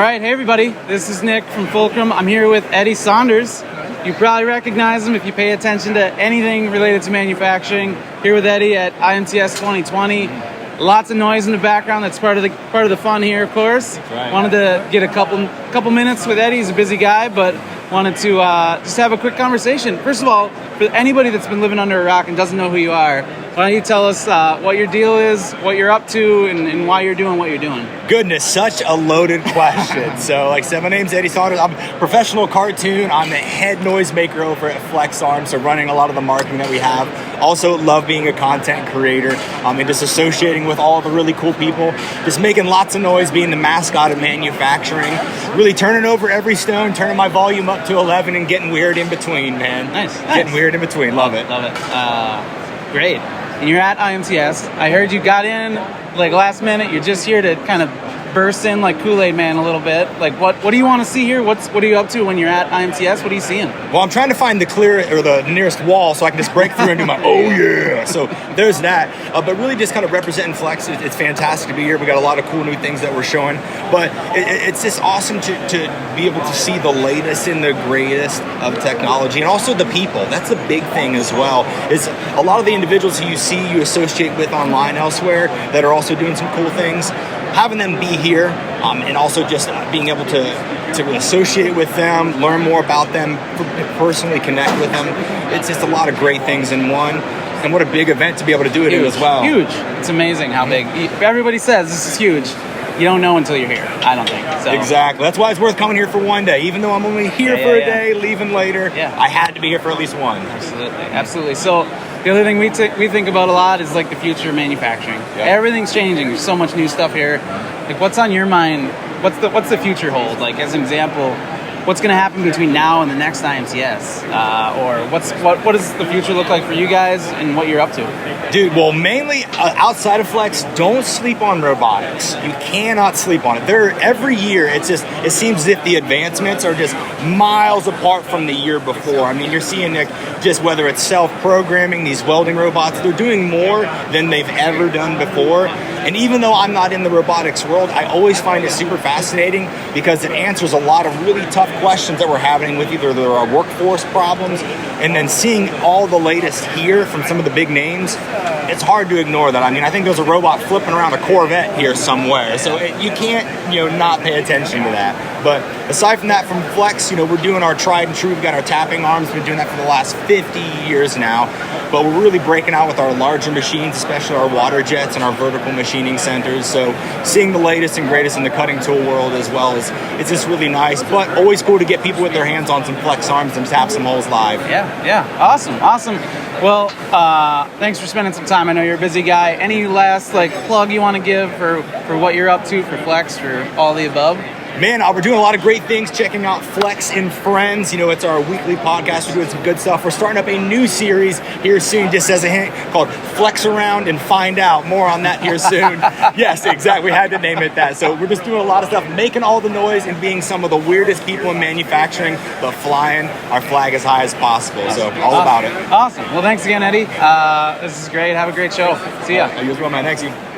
right, hey everybody, this is Nick from Fulcrum. I'm here with Eddie Saunders. You probably recognize him if you pay attention to anything related to manufacturing. Here with Eddie at IMTS 2020. Lots of noise in the background. That's part of the fun here, of course. Right. Wanted to get a couple minutes with Eddie. He's a busy guy, but wanted to just have a quick conversation. First of all, for anybody that's been living under a rock and doesn't know who you are, why don't you tell us what your deal is, what you're up to, and why you're doing what you're doing? Goodness, such a loaded question. So, like I said, my name's Eddie Saunders. I'm a professional cartoon. I'm the head noisemaker over at Flex Arms, so running a lot of the marketing that we have. Also love being a content creator and just associating with all the really cool people. Just making lots of noise, being the mascot of manufacturing. Really turning over every stone, turning my volume up to 11 and getting weird in between, man. Nice. Getting weird in between. Love it. Great. And you're at IMTS. I heard you got in like last minute. You're just here to kind of burst in like Kool-Aid Man a little bit. Like what do you want to see here? What are you up to when you're at IMTS? What are you seeing? Well, I'm trying to find the nearest wall so I can just break through and do my oh yeah. So there's that. But really just kind of representing Flex. It's fantastic to be here. We got a lot of cool new things that we're showing. But it's just awesome to be able to see the latest and the greatest of technology, and also the people. That's a big thing as well. Is a lot of the individuals who you associate with online elsewhere that are also doing some cool things. Having them be here and also just being able to associate with them, learn more about them, personally connect with them. It's just a lot of great things in one. And what a big event to be able to do it in as well. Huge. It's amazing how big. Everybody says this is huge. You don't know until you're here, I don't think. So. Exactly. That's why it's worth coming here for one day. Even though I'm only here for a day, leaving later, I had to be here for at least one. Absolutely. So the other thing we think about a lot is like the future of manufacturing. Yep. Everything's changing. There's so much new stuff here. Like, what's on your mind? What's the future hold? Like, as an example, what's going to happen between now and the next IMTS? Or what does the future look like for you guys and what you're up to? Dude, well, mainly outside of Flex, don't sleep on robotics. You cannot sleep on it. Every year, it seems as if the advancements are just miles apart from the year before. I mean, you're seeing just whether it's self-programming, these welding robots, they're doing more than they've ever done before. And even though I'm not in the robotics world, I always find it super fascinating because it answers a lot of really tough questions that we're having with either our workforce problems, and then seeing all the latest here from some of the big names, it's hard to ignore that. I mean, I think there's a robot flipping around a Corvette here somewhere, so you can't not pay attention to that. But aside from that, from Flex, we're doing our tried and true. We've got our tapping arms. We've been doing that for the last 50 years now. But we're really breaking out with our larger machines, especially our water jets and our vertical machining centers. So seeing the latest and greatest in the cutting tool world as well it's just really nice. But always cool to get people with their hands on some Flex arms and tap some holes live. Yeah. Awesome. Well, thanks for spending some time. I know you're a busy guy. Any last plug you want to give for what you're up to for Flex, for all the above? Man, we're doing a lot of great things. Checking out Flex and Friends. It's our weekly podcast. We're doing some good stuff. We're starting up a new series here soon, just as a hint, called Flex Around and Find Out. More on that here soon. Yes, exactly. We had to name it that. So we're just doing a lot of stuff, making all the noise and being some of the weirdest people in manufacturing, but flying our flag as high as possible. So all about it. Awesome. Well, thanks again, Eddie. This is great. Have a great show. See ya. You as well, man. Thanks, you.